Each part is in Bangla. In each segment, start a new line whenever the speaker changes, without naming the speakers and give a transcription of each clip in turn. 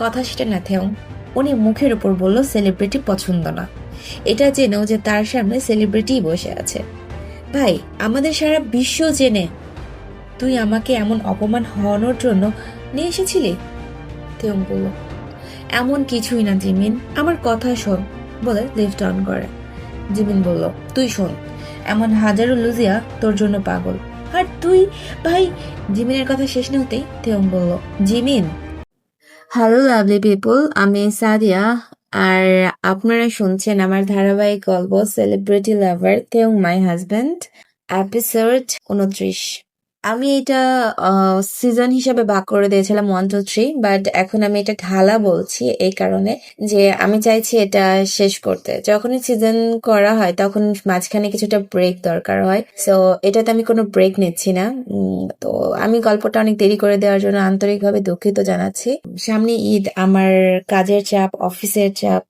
কথা সেটা না থেও, উনি মুখের উপর বলল সেলিব্রিটি পছন্দ না, এটা জেনেও যে তার সামনে সেলিব্রিটি বসে আছে। ভাই, আমাদের সারা বিশ্ব জেনে তুই আমাকে এমন অপমান হওয়ানোর জন্য নিয়ে এসেছিলি? তেয়ং বলল, এমন কিছুই না জিমিন, আমার কথা শোন, বলে লিফট অন করে। জিমিন বলল, তুই শোন, এমন হাজারো লুজিয়া তোর জন্য পাগল, আর তুই ভাই। জিমিনের কথা শেষ না হতেই তেয়ং বলল, জিমিন। হ্যালো লাভলি পিপল, আমি সাদিয়া, আর আপনারা শুনছেন আমার ধারাবাহিক গল্প celebrity lover Taeyong my husband, episode 29। আমি এটা সিজন হিসাবে ভাগ করে দিয়েছিলাম 1 2 3, বাট এখন আমি এটা ঢালা বলছি এই কারণে যে আমি চাইছি এটা শেষ করতে। যখনই সিজন করা হয় তখন মাঝখানে কিছুটা ব্রেক দরকার হয়, সো এটাতে আমি কোনো ব্রেক নিচ্ছি না। তো আমি গল্পটা অনেক দেরি করে দেওয়ার জন্য আন্তরিকভাবে দুঃখিত জানাচ্ছি। সামনে ঈদ, আমার কাজের চাপ, অফিসের চাপ,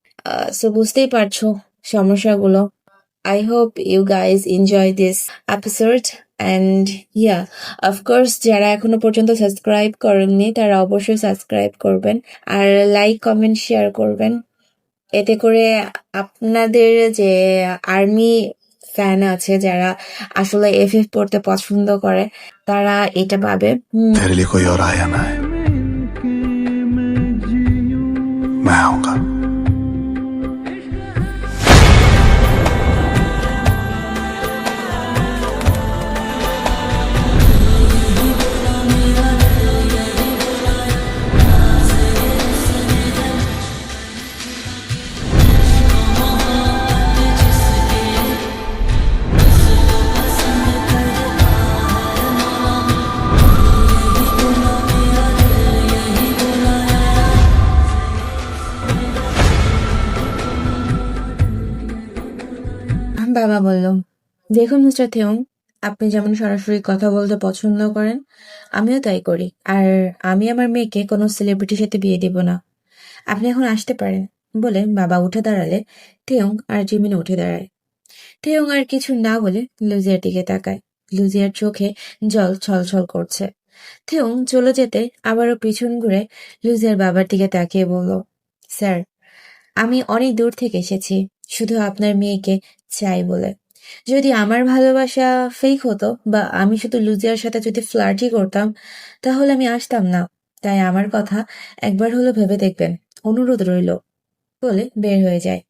সো বুঝতেই পারছো সমস্যাগুলো। I hope you guys enjoy this episode and yeah, of course যারা এখনো পর্যন্ত সাবস্ক্রাইব করেননি তারা অবশ্যই সাবস্ক্রাইব করবেন আর লাইক কমেন্ট শেয়ার করবেন। এতে করে আপনাদের যে আর্মি ফ্যান আছে যারা আসলে এফএফ পড়তে পছন্দ করে তারা এটা পাবে।
तेरे लिए कोई और आया ना है, मैं आऊंगा।
বাবা বলল, দেখুন মিস্টার থেউং, আপনি যেমন সরাসরি কথা বলতে পছন্দ করেন আমিও তাই করি, আর আমি আমার মেয়েকে কোনো সেলিব্রিটির সাথে বিয়ে দেব না। আপনি এখন আসতে পারেন, বলে বাবা উঠে দাঁড়ালে থেউং আর জিমিন উঠে দাঁড়ায়। থেউং আর কিছু না বলে লুজিয়ার দিকে তাকায়। লুজিয়ার চোখে জল ছলছল করছে। থেউং চলে যেতে আবারও পিছন ঘুরে লুজিয়ার বাবার দিকে তাকিয়ে বলল, স্যার, আমি অনেক দূর থেকে এসেছি শুধু আপনার মেয়েকে চাই বলে। যদি আমার ভালোবাসা ফেক হতো বা আমি শুধু লুজিয়ার সাথে যদি ফ্লার্টই করতাম তাহলে আমি আসতাম না। তাই আমার কথা একবার হলো ভেবে দেখবেন, অনুরোধ রইল, বলে বের হয়ে যায়।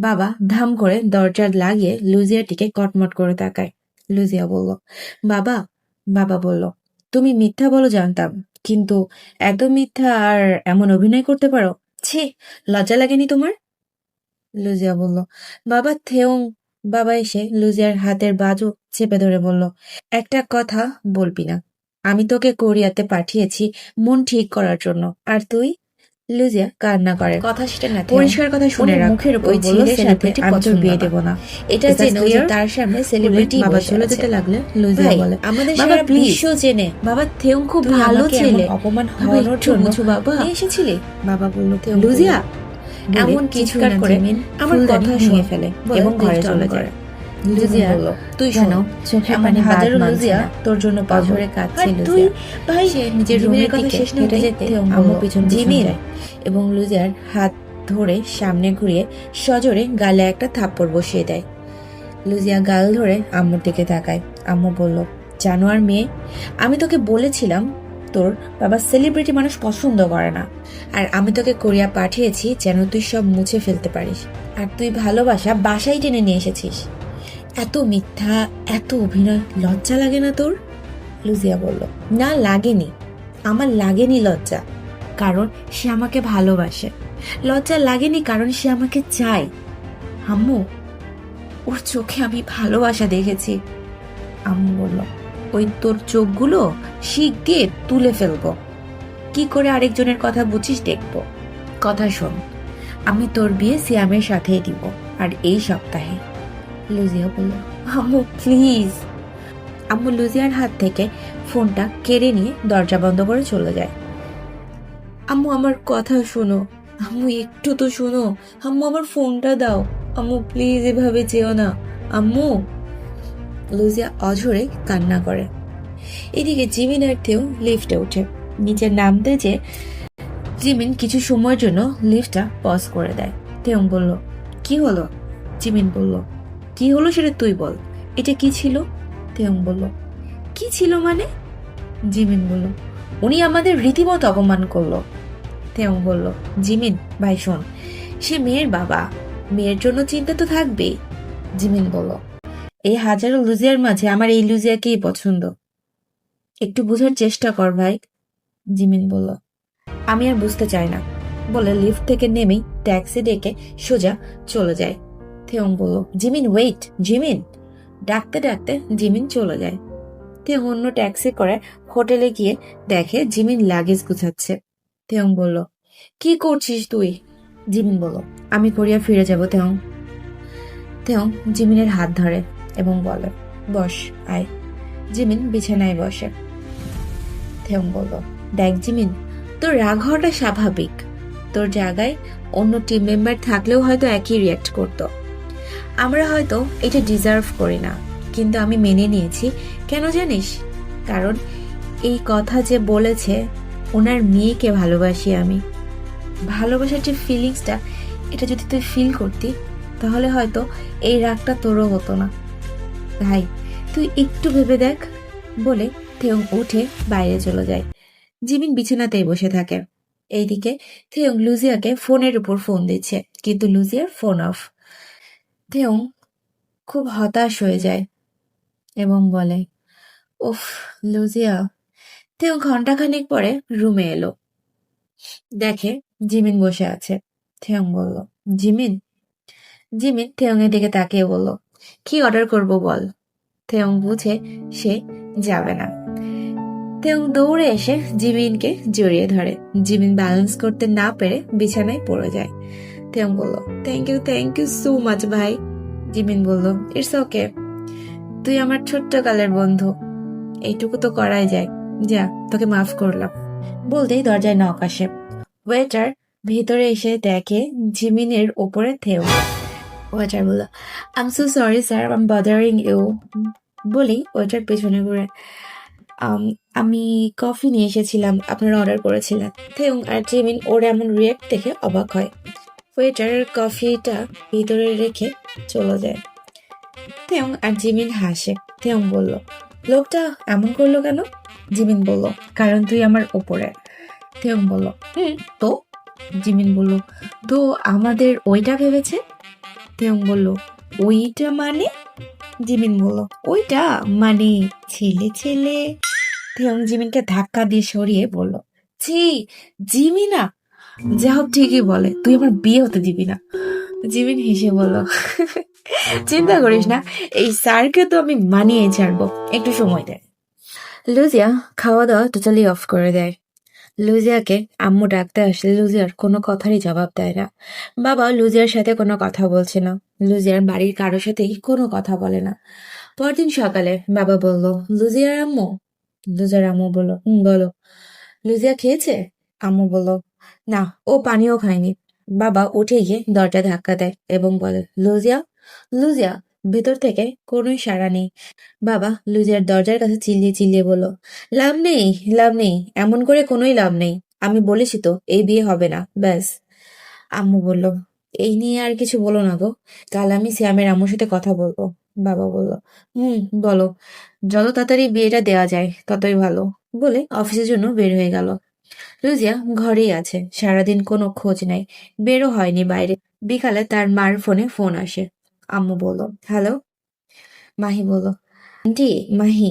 বাবা ধাম করে দরজা লাগিয়ে লুজিয়ার দিকে কটমট করে তাকায়। লুজিয়া বলল, বাবা। বাবা বলল, তুমি মিথ্যা বলো জানতাম, কিন্তু এত মিথ্যা আর এমন অভিনয় করতে পারো? ছি, লজ্জা লাগেনি তোমার? লুজিয়া বলল, বাবা থেউং। বাবা এসে লুজিয়ার হাতের বাজু চেপে ধরে বলল, একটা কথা বলবি না, আমি তোকে কোরিয়াতে পাঠিয়েছি মন ঠিক করার জন্য, আর তুই? লুজিয়া কান্না করে, কথা সেটা না, পরিষ্কার কথা শুনে রাখ, মুখের উপর ওই ছেলের সাথে আমি তোর বিয়ে দেব না, এটা জেনে যে তার সামনে সেলিব্রিটি বাবা চলে যেতে লাগলে লুজিয়া বলে, আমাদের সারা বিশ্ব জেনে বাবা থেউং খুব ভালো ছেলে, অপমান হওয়ানোর জন্য বাবা নিয়ে এসেছিলি? বাবা বলল, লুজিয়া এমন চিৎকার করে আমার কথা শুনে ফেলে এবং ঘরে চলে যায়। লুজিয়া বলল, তুই শোনো, চোখে পানি হাজারো লুজিয়া তোর জন্য পাথরে কাঁদছে। লুজিয়া ভাই সে নিজের রুমের কথা শেষ না হতে যেতে আম্মু পিছন জিমিন এবং লুজিয়ার হাত ধরে সামনে ঘুরিয়ে সজোরে গালে একটা থাপ্পড় বসিয়ে দেয়। লুজিয়া গাল ধরে আম্মুর দিকে তাকায়। আম্মু বলল, জানোয়ার মেয়ে, আমি তোকে বলেছিলাম তোর বাবা সেলিব্রিটি মানুষ পছন্দ করে না, আর আমি তোকে কোরিয়া পাঠিয়েছি যেন তুই সব মুছে ফেলতে পারিস, আর তুই ভালোবাসা বাসায় টেনে নিয়ে এসেছিস। এত মিথ্যা, এত অভিনয়, লজ্জা লাগে না তোর? লুজিয়া বলল, না লাগেনি, আমার লাগেনি লজ্জা, কারণ সে আমাকে ভালোবাসে। লজ্জা লাগেনি কারণ সে আমাকে চায়। আম্মু, ওর চোখে আমি ভালোবাসা দেখেছি। আম্মু বলল, ওই তোর চোখগুলো শিক দিয়ে তুলে ফেলবো, কি করে আরেকজনের কথা বুঝিস দেখবো। কথা শোন, আমি তোর বিয়ে সিয়ামের সাথেই দিব, আর এই সপ্তাহে। লুজিয়া বলল, আম্মু প্লিজ। আম্মু লুজিয়ার হাত থেকে ফোনটা কেড়ে নিয়ে দরজা বন্ধ করে চলে যায়। আম্মু আমার কথা শোনো, আম্মু একটু তো শোনো, আম্মু আমার ফোনটা দাও, আম্মু প্লিজ এভাবে যেও না আম্মু। লুজিয়া অঝরে কান্না করে। এদিকে জিমিন আর থেউ লিফটে উঠে নিচে নামতে যে জিমিন কিছু সময়ের জন্য লিফটটা পজ করে দেয়। তেয়ং বলল, কি হলো? জিমিন বলল, কি হলো সেটা তুই বল। এটা কি ছিল? তেয়ং বলল, কি ছিল মানে? জিমিন বলল, উনি আমাদের রীতিমতো অপমান করলো। তেয়ং বলল, জিমিন ভাই শোন, সে মেয়ের বাবা, মেয়ের জন্য চিন্তা তো থাকবেই। জিমিন বলল, এই হাজারো লুজিয়ার মাঝে আমার এই লুজিয়াকেই পছন্দ, একটু বোঝার চেষ্টা কর ভাই। জিমিন বলল, আমি আর বুঝতে চাই না, বলে লিফট থেকে নেমেই ট্যাক্সি ডেকে সোজা চলে যায়। থেয়ং বলল, জিমিন ওয়েট। জিমিন ডাকতে ডাকতে জিমিন চলে যায়। থেয়ং অন্য ট্যাক্সি করে হোটেলে গিয়ে দেখে জিমিন লাগেজ গুছাচ্ছে। থেয়ং বলল, কি করছিস তুই? জিমিন বলল, আমি কোরিয়া ফিরে যাব। থেয়ং থেয়ং জিমিনের হাত ধরে এবং বলে, বস আয়। জিমিন বিছানায় বসে। থেয়ং বলল, দেখ জিমিন, তোর রাগ হওয়াটা স্বাভাবিক, তোর জায়গায় অন্য টিম মেম্বার থাকলেও হয়তো একই রিয়াক্ট করতো। আমরা হয়তো এটা ডিজার্ভ করি না, কিন্তু আমি মেনে নিয়েছি। কেন জানিস? কারণ এই কথা যে বলেছে, ওনার মেয়েকে ভালোবাসি আমি। ভালোবাসার যে ফিলিংসটা, এটা যদি তুই ফিল করতি, তাহলে হয়তো এই রাগটা তোরও হতো না। ভাই তুই একটু ভেবে দেখ, বলে থেয়ং উঠে বাইরে চলে যায়। জিমিন বিছানাতেই বসে থাকে। এইদিকে থেয়ং লুজিয়াকে ফোনের উপর ফোন দিচ্ছে, কিন্তু লুজিয়ার ফোন অফ। থেয়ং খুব হতাশ হয়ে যায় এবং বলে, উফ লুজিয়া। থেয়ং ঘন্টাখানেক পরে রুমে এলো, দেখে জিমিন বসে আছে। থেয়ং বলল, জিমিন। জিমিন থেয়ং এর দিকে তাকিয়ে বলল, কি অর্ডার করব বল। থেয়ং বুঝে সে যাবে না। থেয়ং দৌড়ে এসে জিমিনকে জড়িয়ে ধরে। জিমিন ব্যালেন্স করতে না পেরে বিছানায় পড়ে যায়। থেয়ং বলল, থ্যাংক ইউ সো মাচ ভাই। জিমিন বলল, ইটস ওকে, তুই আমার ছোট্ট কালের বন্ধু, এইটুকু তো করাই যায়। যা, তোকে মাফ করলাম। বলতেই দরজায় নক আসে। ওয়েটার ভিতরে এসে দেখে জিমিনের ওপরে থেয়ং। ওয়েটার বলল, I am so sorry sir, I am bothering you. বলেই ওয়েটার পেছনে ঘুরে, আমি কফি নিয়ে এসেছিলাম, আপনারা অর্ডার করেছিলেন। থেয়ং আর জিমিন ওর এমন রিয়েক্ট দেখে অবাক হয়। ওয়েটার কফিটা ভিতরে রেখে চলে যায়। থেয়ং আর জিমিন হাসে। থেয়ং বলল, লোকটা এমন করলো কেন? জিমিন বলল, কারণ তুই আমার ওপরে। থেয়ং বলল, তো? জিমিন বলল, তো আমাদের ওইটা ভেবেছে। থেয়ং বলল, ওইটা মানে? জিমিন বলল, ওইটা মানে ছেলে ছেলে। থেয়ং জিমিনকে ধাক্কা দিয়ে সরিয়ে বলল, ছি, জিমি না, যা হোক ঠিকই বলে, তুই আমার বিয়ে হতে দিবি না। জিমিন হেসে বলল, চিন্তা করিস না, এই স্যারকে তো আমি মানিয়ে ছাড়বো, একটু সময় দে। লুজিয়া খাওয়া দাওয়া টোটালি অফ করে দেয়। লুজিয়াকে আম্মু ডাকতে আসলে লুজিয়ার কোনো কথারই জবাব দেয় না। বাবা লুজিয়ার সাথে কোনো কথা বলছে না। লুজিয়ার বাড়ির কারোর সাথেই কোনো কথা বলে না। পরদিন সকালে বাবা বলল, লুজিয়ার আম্মু। লুজিয়ার আম্মু বলল, বলো। লুজিয়া খেয়েছে? আম্মু বলল, না, ও পানিও খায়নি। বাবা উঠে গিয়ে দরজা ধাক্কা দেয় এবং বলে, লুজিয়া, লুজিয়া। ভেতর থেকে কোনোই সাড়া নেই। বাবা লুজিয়ার দরজার কাছে চিল্লিয়ে চিল্লিয়ে বলল, লাভ নেই, লাভ নেই, এমন করে কোনোই লাভ নেই। আমি বলেছি তো এই বিয়ে হবে না, ব্যাস। আম্মু বলল, এই নিয়ে আর কিছু বলো না গো, কাল আমি শ্যামের আম্মুর সাথে কথা বলবো। বাবা বলল, বলো, যত তাড়াতাড়ি বিয়েটা দেওয়া যায় ততই ভালো, বলে অফিসের জন্য বের হয়ে গেল। লুজিয়া ঘরেই আছে, সারাদিন কোনো খোঁজ নাই, বেরও হয়নি বাইরে। বিকালে তার মার ফোনে ফোন আসে। আম্মু বলল, হ্যালো। মাহি বলল, আন্টি, মাহি,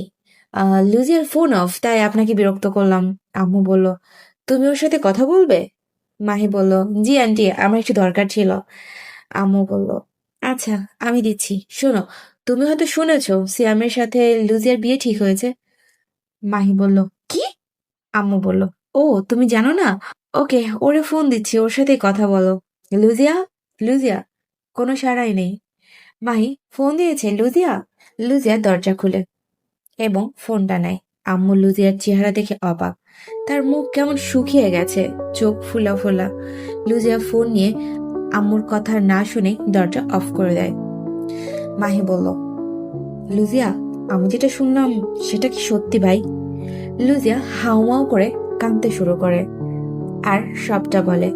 লুজিয়ার ফোন অফ, তাই আপনাকে বিরক্ত করলাম। আম্মু বলল, তুমি ওর সাথে কথা বলবে? মাহি বলল, জি আন্টি, আমার একটু দরকার ছিল। আম্মু বলল, আচ্ছা আমি দিচ্ছি। শোনো, তুমি হয়তো শুনেছো সিয়ামের সাথে লুজিয়ার বিয়ে ঠিক হয়েছে। মাহি বলল, কি? আম্মু বলল, ও তুমি জানো না? ওকে, ওরে ফোন দিচ্ছি, ওর সাথে কথা বলো। লুজিয়া, লুজিয়া। কোনো সাড়াই নেই। মাহি, ফোন দিয়েছে লুজিয়া। লুজিয়া দরজা খুলে এবং ফোনটা নেয়। আম্মু লুজিয়ার চেহারা দেখে অবাক, তার মুখ কেমন শুকিয়ে গেছে, চোখ ফোলা ফোলা। লুজিয়া ফোন নিয়ে আম্মুর কথা না শুনে দরজা অফ করে দেয়। মাহি বলল, লুজিয়া, আমি যেটা শুনলাম সেটা কি সত্যি ভাই? লুজিয়া হাউমাউ করে কাঁদতে শুরু করে। আর সবটা বলে।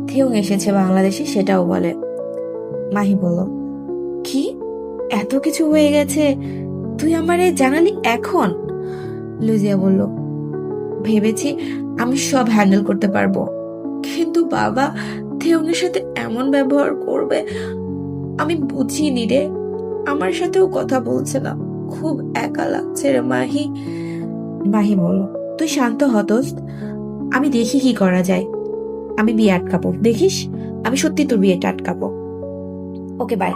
থেউং এসেছে বাংলাদেশে সেটাও বলে। মাহি বলল, কি এত কিছু হয়ে গেছে, তুই আমারে জানালি এখন? লুজিয়া বলল, ভেবেছি আমি সব হ্যান্ডেল করতে পারবো, কিন্তু বাবা থেউংয়ের সাথে এমন ব্যবহার করবে আমি বুঝিনি রে। আমার সাথেও কথা বলছে না, খুব একা লাগছে রে মাহি। মাহি বলল, তুই শান্ত হ দোস্ত, আমি দেখি কি করা যায়। আমি বিয়ে আটকাবো, দেখিস, আমি সত্যি তোর বিয়েটা আটকাবো। Okay bye.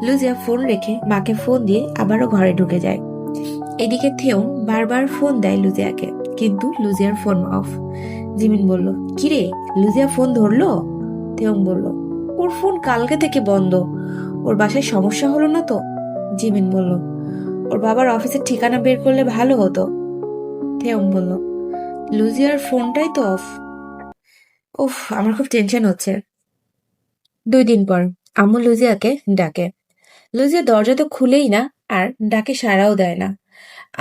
লুজিয়া ফোন রেখে মাকে ফোন দিয়ে আবারও ঘরে ঢুকে যায়। এদিকে থেউং বারবার ফোন দেয় লুজিয়াকে, কিন্তু লুজিয়ার ফোন অফ। জিমিন বলল, কিরে লুজিয়া ফোন ধরলো? থেউং বলল, ওর ফোন কালকে থেকে বন্ধ, ওর বাসায় সমস্যা হলো না তো? জিমিন বলল, ওর বাবার অফিসের ঠিকানা বের করলে ভালো হতো। থেউং বলল, লুজিয়ার ফোনটাই তো অফ। উফ, আমার খুব টেনশন হচ্ছে। 2 দিন পর আম্মু লুজিয়াকে ডাকে। লুজিয়া দরজা তো খুলেই না, আর ডাকে সাড়াও দেয় না।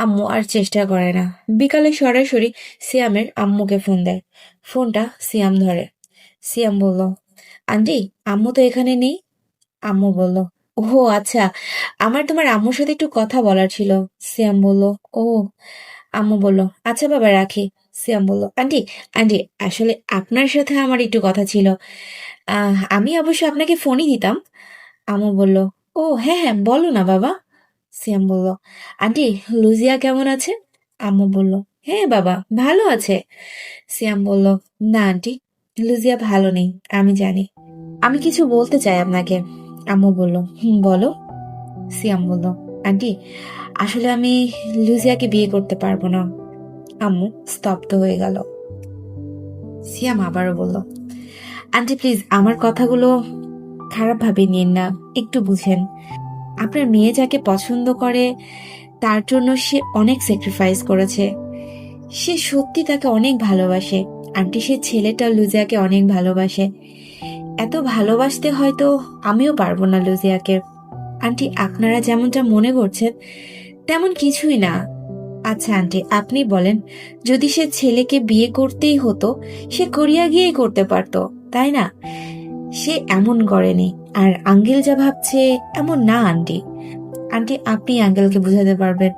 আম্মু আর চেষ্টা করে না। বিকালে সরাসরি সিয়ামের আম্মুকে ফোন দেয়। ফোনটা সিয়াম ধরে। সিয়াম বলল, আন্টি আম্মু তো এখানে নেই। আম্মু বলল, ও আচ্ছা, আমার তোমার আম্মুর সাথে একটু কথা বলার ছিল। সিয়াম বলল, ও। আম্মু বলল, আচ্ছা বাবা রাখি। সিয়াম বলল, আন্টি আন্টি আসলে আপনার সাথে আমার একটু কথা ছিল। আমি অবশ্য আপনাকে ফোনই দিতাম। আম্মু বলল, ও হ্যাঁ হ্যাঁ বলো না বাবা। সিয়াম বলল, আন্টি লুজিয়া কেমন আছে? আম্মু বলল, হ্যাঁ বাবা ভালো আছে। সিয়াম বলল, না আন্টি, লুজিয়া ভালো নেই, আমি জানি। আমি কিছু বলতে চাই আপনাকে। আম্মু বলল, বলো। সিয়াম বলল, আন্টি আসলে আমি লুজিয়াকে বিয়ে করতে পারবো না। আম্মু স্তব্ধ হয়ে গেল। সিয়াম আবারও বলল, আন্টি প্লিজ আমার কথাগুলো খারাপভাবে নিন না, একটু বুঝেন। আপনার মেয়ে যাকে পছন্দ করে তার জন্য সে অনেক স্যাক্রিফাইস করেছে। সে সত্যি তাকে অনেক ভালোবাসে। আন্টি সে ছেলেটা লুজিয়াকে অনেক ভালোবাসে। এত ভালোবাসতে হয়তো আমিও পারবো না লুজিয়াকে। আন্টি আপনারা যেমনটা মনে করছেন তেমন কিছুই না। আচ্ছা আন্টি আপনি বলেন, যদি সে ছেলেকে বিয়ে করতেই হতো সে কোরিয়া গিয়েই করতে পারতো, তাই না? সে এমন করেনি। আর আঙ্কেল যা ভাবছে এমন না আন্টি। আন্টি আপনি আঙ্কেলকে বোঝাতে পারবেন।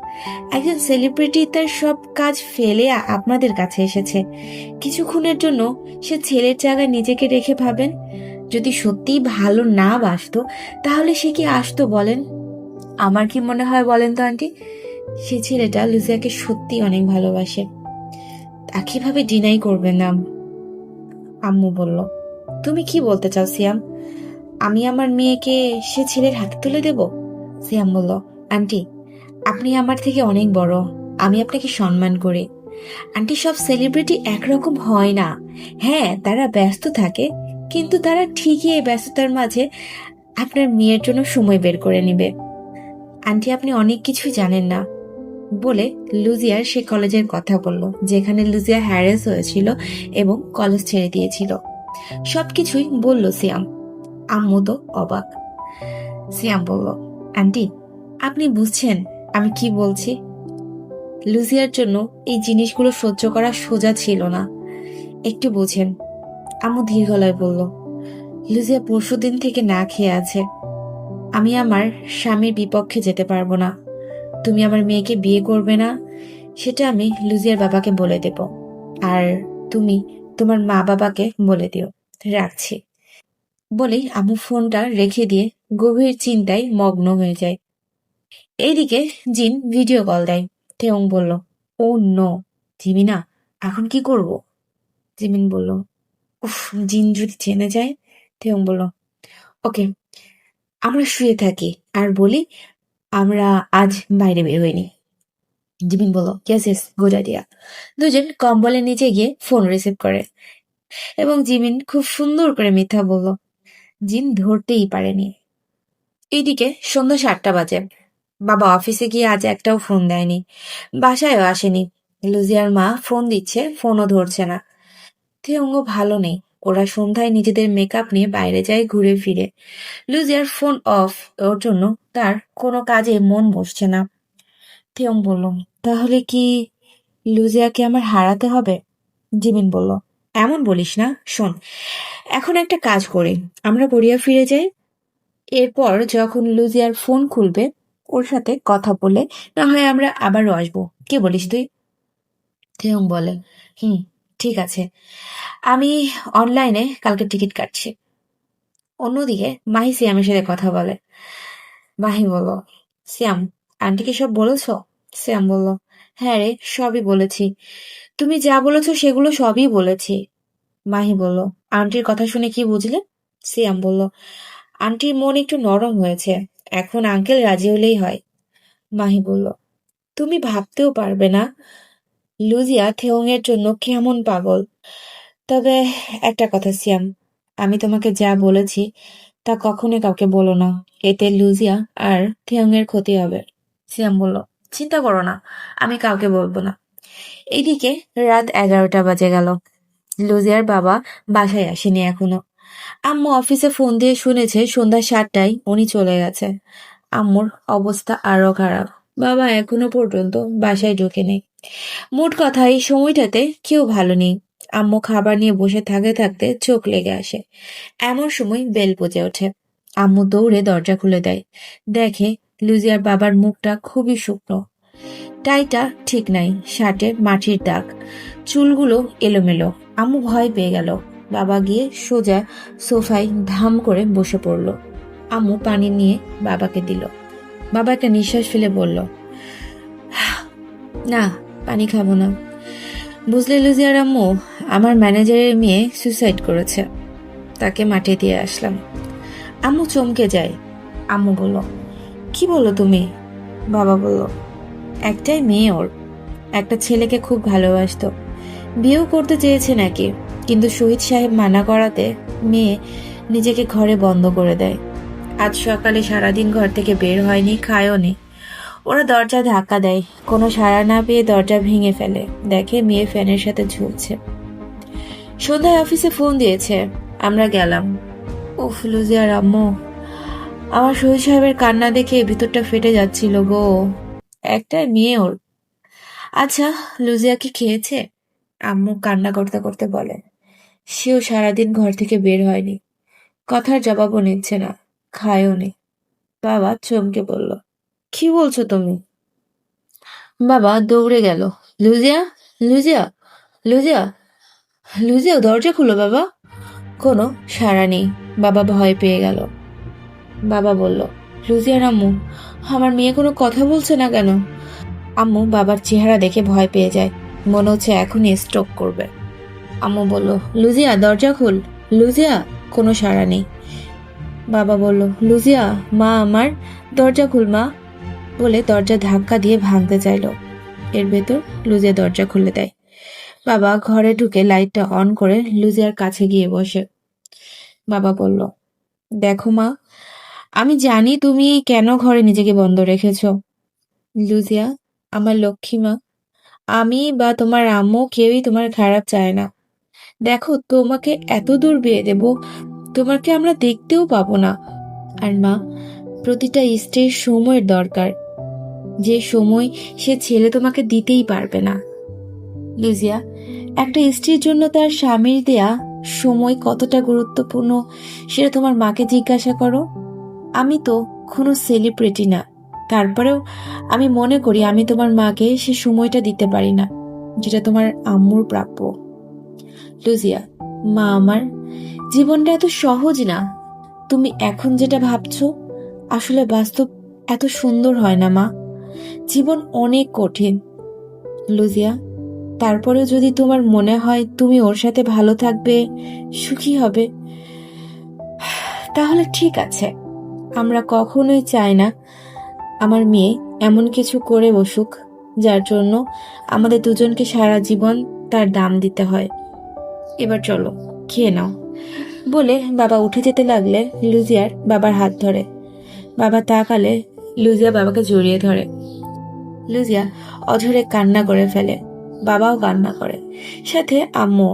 একজন সেলিব্রিটি তার সব কাজ ফেলে আপনাদের কাছে এসেছে। কিছুক্ষণের জন্য সে ছেলের জায়গায় নিজেকে রেখে ভাবেন, যদি সত্যিই ভালো না বাসতো তাহলে সে কি আসতো বলেন? আমার কি মনে হয় বলেন তো আন্টি, সে ছেলেটা লুজিয়াকে সত্যি অনেক ভালোবাসে। তাকে ভাবে ডিনাই করবেন না। আম্মু বলল, তুমি কি বলতে চাও সিয়াম? আমি আমার মেয়েকে সে ছেলের হাতে তুলে দেব? সিয়াম বলল, আন্টি আপনি আমার থেকে অনেক বড়, আমি আপনাকে সম্মান করি। আন্টি সব সেলিব্রিটি একরকম হয় না। হ্যাঁ তারা ব্যস্ত থাকে, কিন্তু তারা ঠিকই এই ব্যস্ততার মাঝে আপনার মেয়ের জন্য সময় বের করে নিবে। আন্টি আপনি অনেক কিছুই জানেন না, বলে লুজিয়ার সে কলেজের কথা বলল যেখানে লুজিয়া হ্যারেস হয়েছিল এবং কলেজ ছেড়ে দিয়েছিল। সবকিছুই বলল সিয়াম। আম্মু তো অবাক। সিয়াম বলল, আন্টি আপনি বুঝছেন আমি কি বলছি? লুজিয়ার জন্য এই জিনিসগুলো সহ্য করা সোজা ছিল না, একটু বুঝেন। আম্মু ধীর গলায় বলল, লুজিয়া পরশুদিন থেকে না খেয়ে আছে। আমি আমার স্বামীর বিপক্ষে যেতে পারবো না। তুমি আমার মেয়েকে বিয়ে করবে না সেটা আমি লুজিয়ার বাবাকে বলে দেব, আর তুমি তোমার মা বাবাকে বলে দিও। রাখছি। বলেই আম্মু ফোনটা রেখে দিয়ে গভীর চিন্তায় মগ্ন হয়ে যায়। এইদিকে জিন ভিডিও কল দেয়। তেয়ং বলল, ও নো জিমিনা, এখন কি করব? জিমিন বলল, উফ, জিন যদি জেনে যায়। তেয়ং বলল, ওকে আমরা শুয়ে থাকি আর বলি আমরা আজ বাইরে বের হইনি। জিমিন বলল, ইয়েস ইয়েস গুড আইডিয়া। দুজন কম্বলের নিচে গিয়ে ফোন রিসিভ করে এবং জিমিন খুব সুন্দর করে মিথ্যা বলল। জিন ধরতেই পারেনি। এইদিকে সন্ধ্যা 7টা বাজে। বাবা অফিসে গিয়ে আজ একটাও ফোন দেয়নি, বাসায়ও আসেনি। লুজিয়ার মা ফোন দিচ্ছে, ফোনও ধরছে না। থেয়ংও ভালো নেই। ওরা সন্ধ্যায় নিজেদের মেকআপ নিয়ে বাইরে যায় ঘুরে ফিরে। লুজিয়ার ফোন অফ, ওর জন্য তার কোনো কাজে মন বসছে না। থেয়ং বলল, তাহলে কি লুজিয়াকে আমার হারাতে হবে? জিমিন বলল, এমন বলিস না, শোন, এখন একটা কাজ করি, আমরা গড়িয়া ফিরে যাই। এরপর যখন লুজিয়ার ফোন খুলবে ওর সাথে কথা বলে না হয় আমরা আবারও আসবো, কি বলিস তুই? থেয়ং বলে, হুম, ঠিক আছে, আমি অনলাইনে কালকে টিকিট কাটছি। অন্যদিকে মাহি সিয়ামের সাথে কথা বলে। মাহি বলল, সিয়াম, আন্টিকে সব বলেছ? সিয়াম বলল, হ্যাঁ রে, সবই বলেছি। তুমি যা বলেছো সেগুলো সবই বলেছি। মাহি বলল, আন্টির কথা শুনে কি বুঝলে? সিয়াম বলল, আন্টির মন একটু নরম হয়েছে, এখন আঙ্কেল রাজি হলেই হয়। মাহি বলল, তুমি ভাবতেও পারবে না লুজিয়া থেওং এর জন্য কেমন পাগল। তবে একটা কথা সিয়াম, আমি তোমাকে যা বলেছি তা কখনোই কাউকে বলো না, এতে লুজিয়া আর থেওং এর ক্ষতি হবে। সিয়াম বলল, চিন্তা করো না, আমি কাউকে বলবো না। এইদিকে রাত 11টা বাজে গেল। লুজিয়ার বাবা বাসায় আসেনি এখনো। আম্মু অফিসে ফোন দিয়ে শুনেছে সন্ধ্যা 7টায় উনি চলে গেছে। আম্মুর অবস্থা আরো খারাপ, বাবা এখনো পর্যন্ত বাসায় ঢোকেনি। মোট কথা এই সময়টাতে কেউ ভালো নেই। আম্মু খাবার নিয়ে বসে থাকতে থাকতে চোখ লেগে আসে। এমন সময় বেল বেজে ওঠে। আম্মু দৌড়ে দরজা খুলে দেয়। দেখে লুজিয়ার বাবার মুখটা খুবই শুকনো, টাইটা ঠিক নাই, শার্টে মাটির দাগ, চুলগুলো এলোমেলো। আম্মু ভয় পেয়ে গেল। বাবা গিয়ে সোজা সোফায় ধাম করে বসে পড়ল। আম্মু পানি নিয়ে বাবাকে দিল। বাবা একটা নিঃশ্বাস ফেলে বলল, না, পানি খাবো না। বুঝলে লুজিয়ার আম্মু, আমার ম্যানেজারের মেয়ে সুসাইড করেছে, তাকে মাটি দিয়ে আসলাম। আম্মু চমকে যায়। আম্মু বলল, কি বলো তুমি? বাবা বলল, একটাই মেয়ে ওর, একটা ছেলেকে খুব ভালোবাসতো, বিয়েও করতে চেয়েছে নাকি, কিন্তু শহীদ সাহেব মানা করাতে মেয়ে নিজেকে ঘরে বন্ধ করে দেয়। আজ সকালে সারাদিন ঘর থেকে বের হয়নি, খায়ও নি। ওরা দরজা ধাক্কা দেয়, কোনো সাড়া না পেয়ে দরজা ভেঙে ফেলে, দেখে মেয়ে ফ্যানের সাথে ঝুলছে। সন্ধ্যায় অফিসে ফোন দিয়েছে, আমরা গেলাম। উফ, লুজিয়ার আম্মু, আমার শহীদ সাহেবের কান্না দেখে ভিতরটা ফেটে যাচ্ছিল গো, একটাই মেয়ে ওর। আচ্ছা, লুজিয়া কি খেয়েছে? আম্মু কান্না করতে করতে বলে, সেও সারাদিন ঘর থেকে বের হয়নি, কথার জবাবও নিচ্ছে না, খায়ও নি। বাবা চমকে বলল, কি বলছো তুমি? বাবা দৌড়ে গেল, লুজিয়া, লুজিয়া, লুজিয়া, লুজিয়া, দরজা খুলো বাবা। কোনো সাড়া নেই। বাবা ভয় পেয়ে গেল। বাবা বলল, লুজিয়ার আম্মু, আমার মেয়ে কোনো কথা বলছে না কেন? আম্মু বাবার চেহারা দেখে ভয় পেয়ে যায়, মনে হচ্ছে এখনই স্ট্রোক করবে। আম্মু বলল, লুজিয়া, দরজা খুল। লুজিয়া, কোনো সাড়া নেই। বাবা বলল, লুজিয়া, মা আমার, দরজা খুল মা, বলে দরজা ধাক্কা দিয়ে ভাঙতে চাইল। এর ভেতর লুজিয়া দরজা খুলে দেয়। বাবা ঘরে ঢুকে লাইটটা অন করে লুজিয়ার কাছে গিয়ে বসে। বাবা বলল, দেখো মা, আমি জানি তুমি কেন ঘরে নিজেকে বন্ধ রেখেছো। লুজিয়া, আমার লক্ষ্মী মা, আমি বা তোমার আম্মু কেউই তোমার খারাপ চায় না। দেখো, তোমাকে এত দূর বিয়ে দেব, তোমাকে আমরা দেখতেও পাবো না। আর মা, প্রতিটা স্ত্রীর সময়ের দরকার, যে সময় সে ছেলে তোমাকে দিতেই পারবে না। লুজিয়া, একটা স্ত্রীর জন্য তার স্বামীর দেয়া সময় কতটা গুরুত্বপূর্ণ সেটা তোমার মাকে জিজ্ঞাসা করো। আমি তো কোনো সেলিব্রিটি না, তারপরেও আমি মনে করি আমি তোমার মাকে সে সময়টা দিতে পারি না যেটা তোমার আম্মুর প্রাপ্য। লুজিয়া, মা আমার, জীবনটা এত সহজ না। তুমি এখন যেটা ভাবছো আসলে বাস্তব এত সুন্দর হয় না মা। জীবন অনেক কঠিন লুজিয়া। তারপরেও যদি তোমার মনে হয় তুমি ওর সাথে ভালো থাকবে, সুখী হবে, তাহলে ঠিক আছে। আমরা কখনোই চাই না আমার মেয়ে এমন কিছু করে বসুক যার জন্য আমাদের দুজনকে সারা জীবন তার দাম দিতে হয়। এবার চলো, খেয়ে নাও, বলে বাবা উঠে যেতে লাগলে লুজিয়ার বাবার হাত ধরে। বাবা তাকালে লুজিয়া বাবাকে জড়িয়ে ধরে। লুজিয়া অঝরে কান্না করে ফেলে, বাবাও কান্না করে, সাথে আম্মু।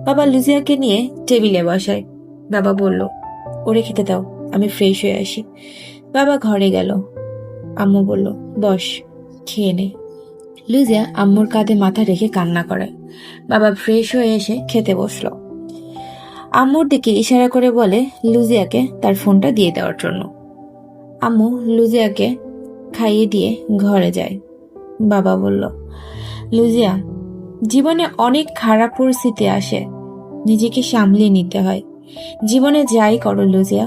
বাবা লুজিয়াকে নিয়ে টেবিলে বসায়। বাবা বলল, ওরে খেতে দাও, আমি ফ্রেশ হয়ে আসি। বাবা ঘরে গেল। আম্মু বলল, বস, খেয়ে নে। লুজিয়া আম্মুর কাঁধে মাথা রেখে কান্না করে। বাবা ফ্রেশ হয়ে এসে খেতে বসলো। আম্মুর দিকে ইশারা করে বলে লুজিয়াকে তার ফোনটা দিয়ে দেওয়ার জন্য। আম্মু লুজিয়াকে খাইয়ে দিয়ে ঘরে যায়। বাবা বলল, লুজিয়া, জীবনে অনেক খারাপ পরিস্থিতি আসে, নিজেকে সামলিয়ে নিতে হয়। জীবনে যাই করো লুজিয়া,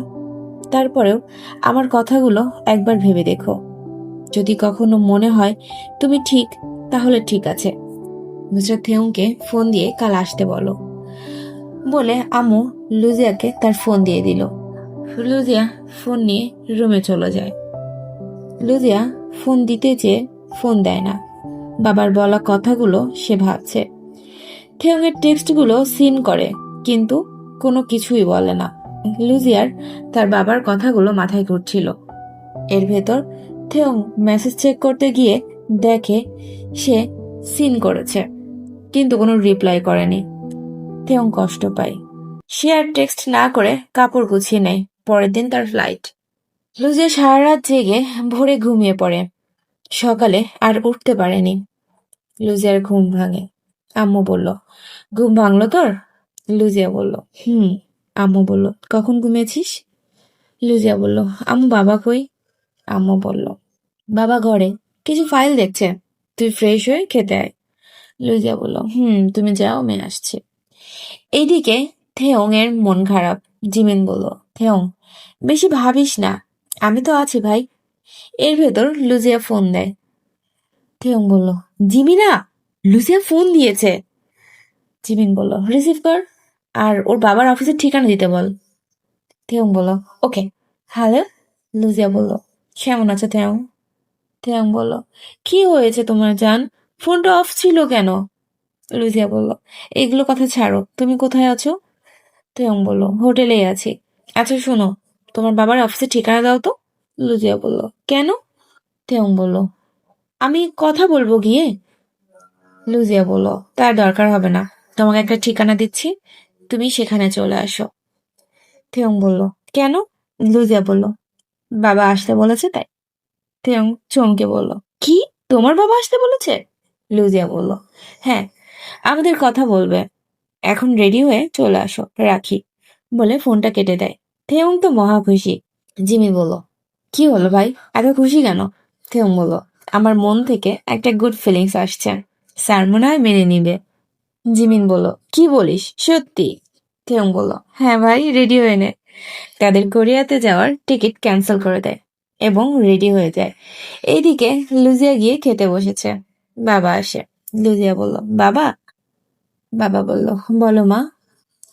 তারপরেও আমার কথাগুলো একবার ভেবে দেখো। যদি কখনো মনে হয় তুমি ঠিক, তাহলে ঠিক আছে। মিস্টার থেউংকে ফোন দিয়ে কাল আসতে বলো, বলে আম্মু লুজিয়াকে তার ফোন দিয়ে দিল। লুজিয়া ফোন নিয়ে রুমে চলে যায়। লুজিয়া ফোন দিতে চেয়ে ফোন দেয় না। বাবার বলা কথাগুলো সে ভাবছে। থেউংয়ের টেক্সটগুলো সিন করে, কিন্তু কোনো কিছুই বলে না। লুজিয়ার তার বাবার কথাগুলো মাথায় ঘুরছিল। এর ভেতর থেউং মেসেজ চেক করতে গিয়ে দেখে সে সিন করেছে, কিন্তু কোনো রিপ্লাই করেনি। থেউং কষ্ট পায়। সে আর টেক্সট না করে কাপড় গুছিয়ে নেয়। পরের দিন তার ফ্লাইট। লুজিয়া সারা রাত জেগে ভোরে ঘুমিয়ে পড়ে। সকালে আর উঠতে পারেনি। লুজিয়ার ঘুম ভাঙে। আম্মু বলল, ঘুম ভাঙলো তোর? লুজিয়া বলল, হুম। আম্মু বলল, কখন ঘুমিয়েছিস? লুজিয়া বলল, আম্মু বাবা কই? আম্মু বলল, বাবা ঘরে কিছু ফাইল দেখছে, তুই ফ্রেশ হয়ে খেতে আয়। লুজিয়া বলল, তুমি যাও, আমি আসছি। এইদিকে থেয়ং এর মন খারাপ। জিমিন বলল, থেয়ং, বেশি ভাবিস না, আমি তো আছি ভাই। এর ভেতর লুজিয়া ফোন দেয়। থেয়ং বলল, জিমিনা, লুজিয়া ফোন দিয়েছে। জিমিন বলল, রিসিভ কর, আর ওর বাবার অফিসের ঠিকানা দিতে বল। থেয়ং বলল, ওকে। হ্যালো। লুজিয়া বলল, কেমন আছে থেয়ং? থেয়ং বলল, কি হয়েছে তোমার জান? ফোনটা অফ ছিল কেন? লুজিয়া বলল, এগুলো কথা ছাড়ো, তুমি কোথায় আছো? থেয়ং বলল, হোটেলেই আছি। আচ্ছা শোনো, তোমার বাবার অফিসের ঠিকানা দাও তো। লুজিয়া বলল, কেন? থেয়ং বলল, আমি কথা বলবো গিয়ে। লুজিয়া বলল, তার দরকার হবে না, তোমাকে একটা ঠিকানা দিচ্ছি, তুমি সেখানে চলে আসো। থেয়ং বলল, কেন? লুজিয়া বলল, বাবা আসতে বলেছে তাই। থেয়ং চমকে বলল, কি, তোমার বাবা আসতে বলেছে? লুজিয়া বলল, হ্যাঁ, আমাদের কথা বলবে, এখন রেডি হয়ে চলে আসো, রাখি, বলে ফোনটা কেটে দেয়। থেয়ং তো মহা খুশি। জিমি বলল, কি হলো ভাই, এত খুশি কেন? থেয়ং বলল, আমার মন থেকে একটা গুড ফিলিংস আসছে, স্যার মনে হয় মেনে নিবে। জিমিন বলল, কি বলিস, সত্যি? থেয়ং বলল, হ্যাঁ ভাই, রেডি হয়ে নে। তাদের কোরিয়াতে যাওয়ার টিকিট ক্যান্সেল করে দেয় এবং রেডি হয়ে যায়। এইদিকে লুজিয়া গিয়ে খেতে বসেছে। বাবা আসে। লুজিয়া বলল, বাবা। বাবা বলল, বলো মা।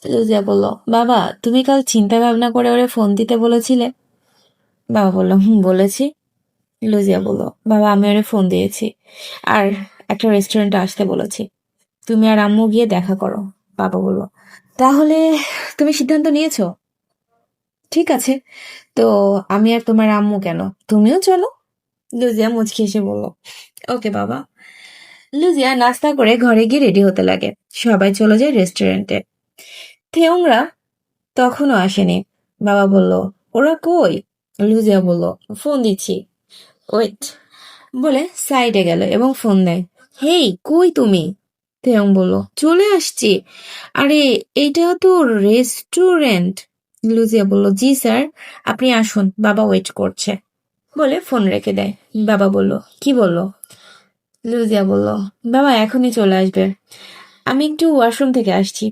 লুজিয়া বলল, বাবা, তুমি কাল চিন্তা ভাবনা করে ওরে ফোন দিতে বলেছিলে। বাবা বলল, বলেছি। লুজিয়া বলল, বাবা, আমি ওরে ফোন দিয়েছি আর একটা রেস্টুরেন্টে আসতে বলেছি, তুমি আর আম্মু গিয়ে দেখা করো। বাবা বলল, তাহলে তুমি সিদ্ধান্ত নিয়েছো? ঠিক আছে, তো আমি আর তোমার আম্মু কেন, তুমিও চলো। লুজিয়া মুচকি এসে বলল, ওকে বাবা। লুজিয়া নাস্তা করে ঘরে গিয়ে রেডি হতে লাগে। সবাই চলে যায় রেস্টুরেন্টে। থেয়ংরা তখনও আসেনি। বাবা বলল, ওরা কই? লুজিয়া বলল, ফোন দিচ্ছি, ওয়েট, বলে সাইডে গেল এবং ফোন দেয়। হেই, কই তুমি? থেয়ং বলল, চলে আসছি। আরে, এইটা তো রেস্টুরেন্ট। লুজিয়া বলল, জি স্যার, আপনি আসুন, বাবা ওয়েট করছে, বলে ফোন রেখে দেয়। বাবা বলল, কি বলল? লুজিয়া বলল, বাবা এখনই চলে আসবে, আমি একটু ওয়াশরুম থেকে আসছি,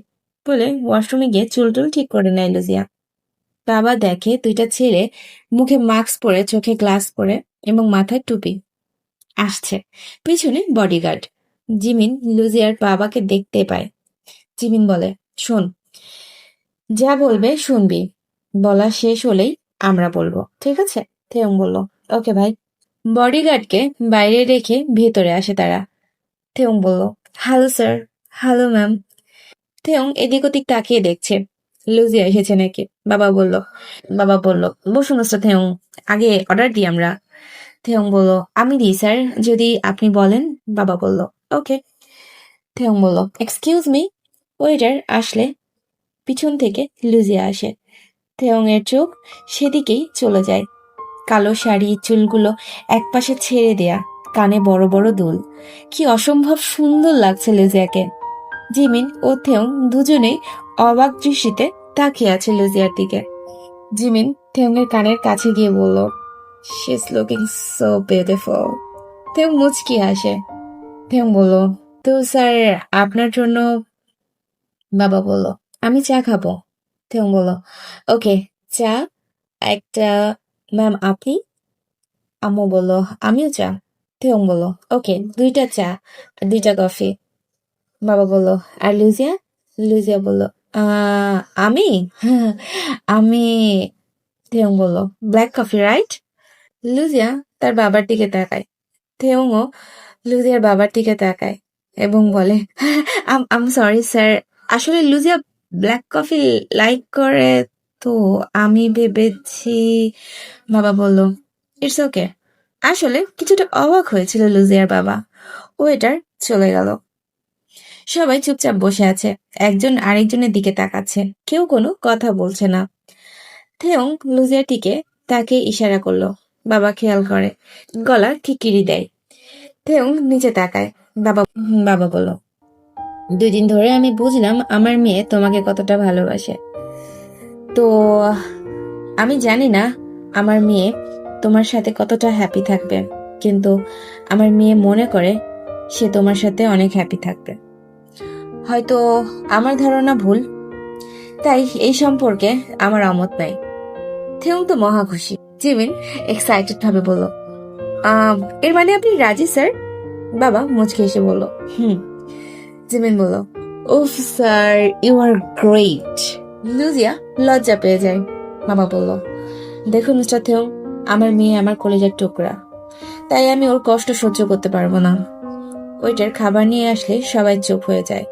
বলে ওয়াশরুমে গিয়ে চুল টুল ঠিক করে নেয় লুজিয়া। বাবা দেখে দুইটা ছেলে মুখে মাস্ক পরে, চোখে গ্লাস পরে এবং মাথায় টুপি আসছে। পিছনে বডিগার্ড। জিমিন লুজিয়ার বাবাকে দেখতে পায়। জিমিন বলে, শোন, যা বলবে শুনবি, বলা শেষ হলেই আমরা বলবো, ঠিক আছে? থেয়ং বলল, ওকে ভাই। বডিগার্ডকে বাইরে রেখে ভেতরে আসে তারা। থেয়ং বলল, hello sir. Hello ma'am. Theyong এদিক ওদিক তাকিয়ে দেখছে লুজিয়া এসেছে নাকি। বাবা বলল, বসুন মিস্টার থেয়ং, আগে অর্ডার দিই আমরা। থেয়ং বলল, আমি দিই স্যার, যদি আপনি বলেন। বাবা বলল, ওকে। থেয়ং বলল, এক্সকিউজ মি। ওয়েটার আসলে পিছন থেকে লুজিয়া আসে। থেয়ং এর চোখ সেদিকেই চলে যায়। কালো শাড়ি, চুলগুলো একপাশে ছেড়ে দেয়া, কানে বড় বড় দুল। কি অসম্ভব সুন্দর লাগছে লুজিয়াকে। জিমিন ও থেউং দুজনেই অবাক দৃষ্টিতে তাকিয়ে আছে লুজিয়ার দিকে। জিমিন থেউংয়ের কানের কাছে গিয়ে বলল, she is looking so beautiful. Theung মুচকি হাসে। থেউং বলল, তো স্যার আপনার জন্য। বাবা বলল, আমি চা খাবো। থেউং বলল, ওকে, চা একটা। ম্যাম আপনি? আম্মু বলল, আমিও চা। থেউং বলল, ওকে, 2টা চা আর 2টা কফি। বাবা বলল, আর লুজিয়া? লুজিয়া বলল, আমি আমি থেউং বলল, ব্ল্যাক কফি রাইট? লুজিয়া তার বাবার দিকে তাকায়। থেউংও লুজিয়ার বাবার দিকে তাকায় এবং বলে, আম সরি স্যার, আসলে লুজিয়া ব্ল্যাক কফি লাইক করে, তো আমি ভেবেছি। বাবা বলল, ইটস ওকে। আসলে কিছুটা অবাক হয়েছিল লুজিয়ার বাবা। ওয়েটার চলে গেল। সবাই চুপচাপ বসে আছে, একজন আরেকজনের দিকে তাকাচ্ছে, কেউ কোনো কথা বলছে না। থেউং লুজিয়াটিকে তাকে ইশারা করলো। বাবা খেয়াল করে, গলা কিকিরি দেয়। থেউং নিচে তাকায়। বাবা বলল, 2 দিন ধরে আমি বুঝলাম আমার মেয়ে তোমাকে কতটা ভালোবাসে। তো আমি জানি না আমার মেয়ে তোমার সাথে কতটা হ্যাপি থাকবে, কিন্তু আমার মেয়ে মনে করে সে তোমার সাথে অনেক হ্যাপি থাকবে। হয়তো আমার ধারণা ভুল, তাই এই সম্পর্কে আমার অমত নাই। থেউং তো মহা খুশি। জিমিন এক্সাইটেড ভাবে বলল, এর মানে আপনি রাজি স্যার? বাবা মুচকি এসে বলল, হুম। জিমিন বলল, উফ স্যার, ইউ আর গ্রেট। লুজিয়া লজ্জা পেয়ে যায়। বাবা বলল, দেখুন মিস্টার থেউং, আমার মেয়ে আমার কলেজের টুকরা, তাই আমি ওর কষ্ট সহ্য করতে পারবো না। ওয়েটার খাবার নিয়ে আসলে সবাই চুপ হয়ে যায়।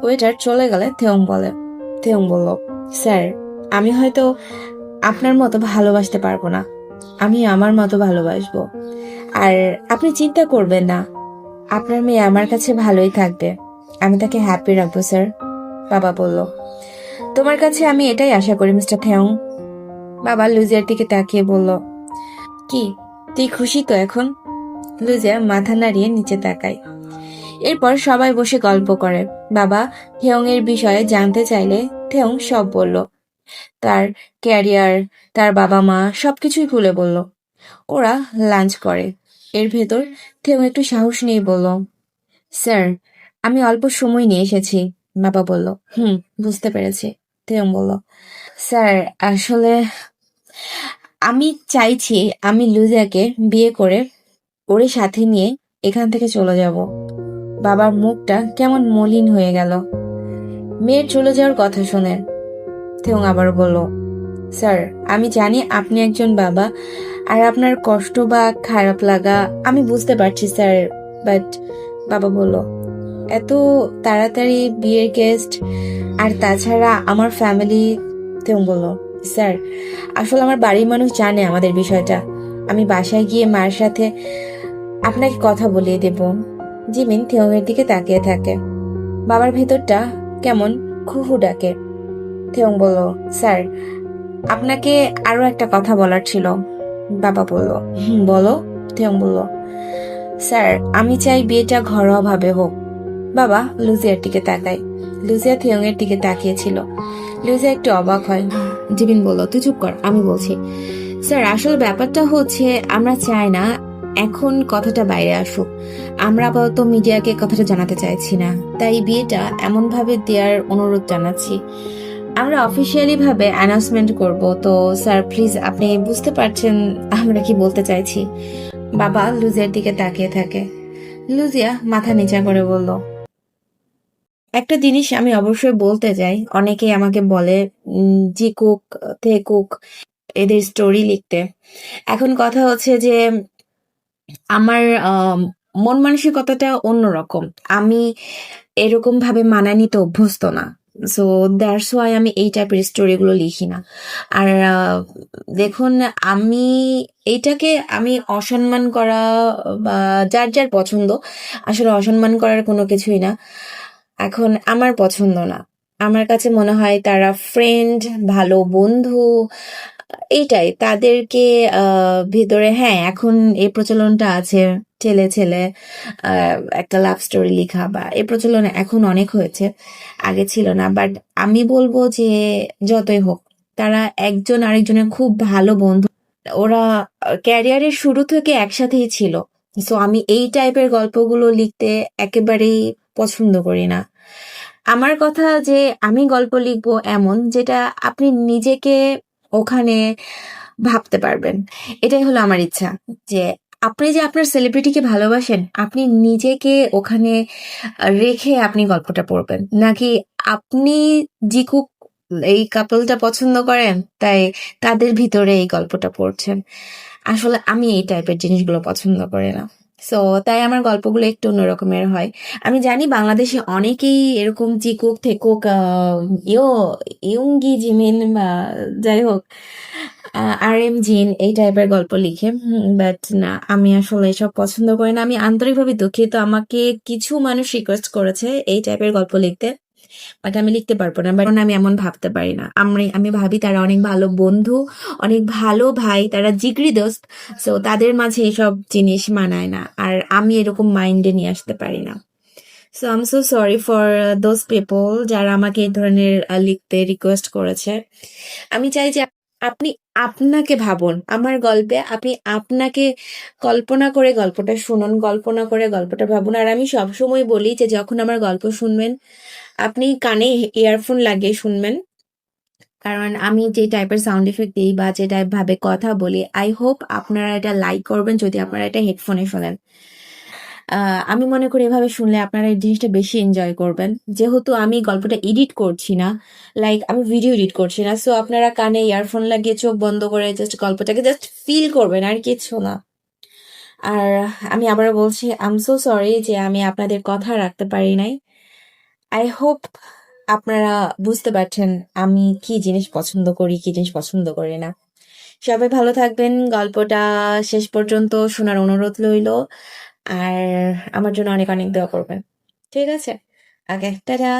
ওয়েটার চলে গেলে থেউং বলল, স্যার, আমি হয়তো আপনার মতো ভালোবাসতে পারবো না, আমি আমার মতো ভালোবাসবো। আর আপনি চিন্তা করবেন না, আপনার মেয়ে আমার কাছে ভালোই থাকবে, আমি তাকে হ্যাপি রাখবো স্যার। বাবা বলল, তোমার কাছে আমি এটাই আশা করি মিস্টার থেউং। বাবা লুজিয়ার দিকে তাকিয়ে বলল, কি তুই খুশি তো এখন? লুজিয়া মাথা নাড়িয়ে নিচে তাকায়। এরপর সবাই বসে গল্প করে। বাবা থেউং এর বিষয়ে জানতে চাইলে থেউং সব বলল, তার ক্যারিয়ার, তার বাবা মা সবকিছুই খুলে বলল। ওরা লাঞ্চ করে। এর ভেতর থেউং একটু সাহস নিয়ে বলল, স্যার, আমি অল্প সময় নিয়ে এসেছি। বাবা বলল, বুঝতে পেরেছি। থেউং বলল, স্যার, আসলে আমি চাইছি আমি লুজিয়াকে বিয়ে করে ওরে সাথে নিয়ে এখান থেকে চলে যাব। বাবার মুখটা কেমন মলিন হয়ে গেল মেয়ের চলে যাওয়ার কথা শুনে। থেউং আবার বলল, স্যার, আমি জানি আপনি একজন বাবা, আর আপনার কষ্ট বা খারাপ লাগা আমি বুঝতে পারছি স্যার, বাট। বাবা বলল, এত তাড়াতাড়ি বিয়ের গেস্ট, আর তাছাড়া আমার ফ্যামিলি। থেউং বলল, স্যার, আসলে আমার বাড়ির মানুষ জানে আমাদের বিষয়টা, আমি বাসায় গিয়ে মার সাথে আপনাকে কথা বলিয়ে দেব। জিমিন থেউংয়ের দিকে তাকিয়ে থাকে। বাবার ভেতরটা কেমন খুহু ডাকে। থেউং বলল, স্যার, আপনাকে আরো একটা কথা বলার ছিল। বাবা বলল, বলো। থেউং বলল, স্যার, আমি চাই বিয়েটা ঘরোয়া ভাবে হোক। বাবা লুজিয়ার দিকে তাকায়। লুজিয়া থেউং এর দিকে তাকিয়েছিল। লুজিয়া একটু অবাক হয়। জিমিন বলল, তুই চুপ কর, আমি বলছি। স্যার, আসলে ব্যাপারটা হচ্ছে আমরা চাই না এখন কথাটা বাইরে আসুক। আমরা আপাতত মিডিয়াকে কথাটা জানাতে চাইছি না, তাই বিয়েটা এমন ভাবে দেওয়ার অনুরোধ জানাচ্ছি। আমরা অফিসিয়ালি ভাবে অ্যানাউন্সমেন্ট করব, তো স্যার প্লিজ আপনি বুঝতে পারছেন আমরা কি বলতে চাইছি। বাবা লুজিয়ার দিকে তাকিয়ে থাকে। লুজিয়া মাথা নিচা করে বলল, একটা জিনিস আমি অবশ্যই বলতে চাই। অনেকেই আমাকে বলে জি কুক, থে কুক, এদের স্টোরি লিখতে। এখন কথা হচ্ছে যে আমার মন মানসিকতাটা অন্যরকম। আমি এরকম ভাবে মানায় নিতে অভ্যস্ত না। সো দ্যাটস ওয়াই আমি এই টাইপের স্টোরিগুলো লিখি না। আর দেখুন, আমি এইটাকে আমি অসম্মান করা বা যার যার পছন্দ, আসলে অসম্মান করার কোনো কিছুই না। এখন আমার পছন্দ না। আমার কাছে মনে হয় তারা ফ্রেন্ড, ভালো বন্ধু, এইটাই তাদেরকে ভিতরে হ্যাঁ এখন এই প্রচলনটা আছে ছেলে ছেলে একটা লাভ স্টোরি লেখা বা এই প্রচলন এখন অনেক হয়েছে, আগে ছিল না। বাট আমি বলবো যে যতই হোক তারা একজন আরেকজনের খুব ভালো বন্ধু, ওরা ক্যারিয়ারের শুরু থেকে একসাথেই ছিল। সো আমি এই টাইপের গল্পগুলো লিখতে একেবারেই পছন্দ করি না। আমার কথা যে আমি গল্প লিখবো এমন যেটা আপনি নিজেকে ওখানে ভাবতে পারবেন, এটাই হলো আমার ইচ্ছা। যে আপনি যে আপনার সেলিব্রিটিকে ভালোবাসেন, আপনি নিজেকে ওখানে রেখে আপনি গল্পটা পড়বেন, নাকি আপনি জিকুক এই কাপলটা পছন্দ করেন তাই তাদের ভিতরে এই গল্পটা পড়ছেন। আসলে আমি এই টাইপের জিনিসগুলো পছন্দ করি না। সো তাই আমার গল্পগুলো একটু অন্যরকমের হয়। আমি জানি বাংলাদেশে অনেকেই এরকম চিকুক থেকুক ইয়ো ইয়ুঙ্গি জিমিন বা যাই হোক আর এম জিন এই টাইপের গল্প লিখে, বাট না আমি আসলে এসব পছন্দ করি না। আমি আন্তরিকভাবে দুঃখিত, আমাকে কিছু মানুষ রিকোয়েস্ট করেছে এই টাইপের গল্প লিখতে, বাট আমি লিখতে পারবো না। বাট আমি এমন ভাবতে পারি না। আমি ভাবি তারা অনেক ভালো বন্ধু, অনেক ভালো ভাই, তারা জিগরি দোস্ত। সো তাদের মাঝে এসব জিনিস মানায় না, আর আমি এরকম মাইন্ডে নিয়ে আসতে পারি না। So I am so sorry for those people যারা আমাকে এই ধরনের লিখতে রিকোয়েস্ট করেছে। আমি চাই যে আপনি আপনাকে ভাবুন আমার গল্পে, আপনি আপনাকে কল্পনা করে গল্পটা শুনুন, কল্পনা করে গল্পটা ভাবুন। আর আমি সবসময় বলি যে যখন আমার গল্প শুনবেন আপনি কানে ইয়ারফোন লাগিয়ে শুনবেন, কারণ আমি যে টাইপের সাউন্ড ইফেক্ট দিই বা যে টাইপ ভাবে কথা বলি, আই হোপ আপনারা এটা লাইক করবেন যদি আপনারা এটা হেডফোনে শোনেন। আমি মনে করি এভাবে শুনলে আপনারা এই জিনিসটা বেশি এনজয় করবেন, যেহেতু আমি গল্পটা এডিট করছি না, লাইক আমি ভিডিও এডিট করছি না। সো আপনারা কানে ইয়ারফোন লাগিয়ে চোখ বন্ধ করে জাস্ট গল্পটাকে জাস্ট ফিল করবেন, আর কিছু না। আর আমি আবারও বলছি আই এম সো সরি যে আমি আপনাদের কথা রাখতে পারি নাই। আই হোপ আপনারা বুঝতে পারছেন আমি কি জিনিস পছন্দ করি, কি জিনিস পছন্দ করি না। সবাই ভালো থাকবেন, গল্পটা শেষ পর্যন্ত শোনার অনুরোধ রইল, আর আমার জন্য অনেক অনেক দোয়া করবেন। ঠিক আছে, ওকে, টাটা।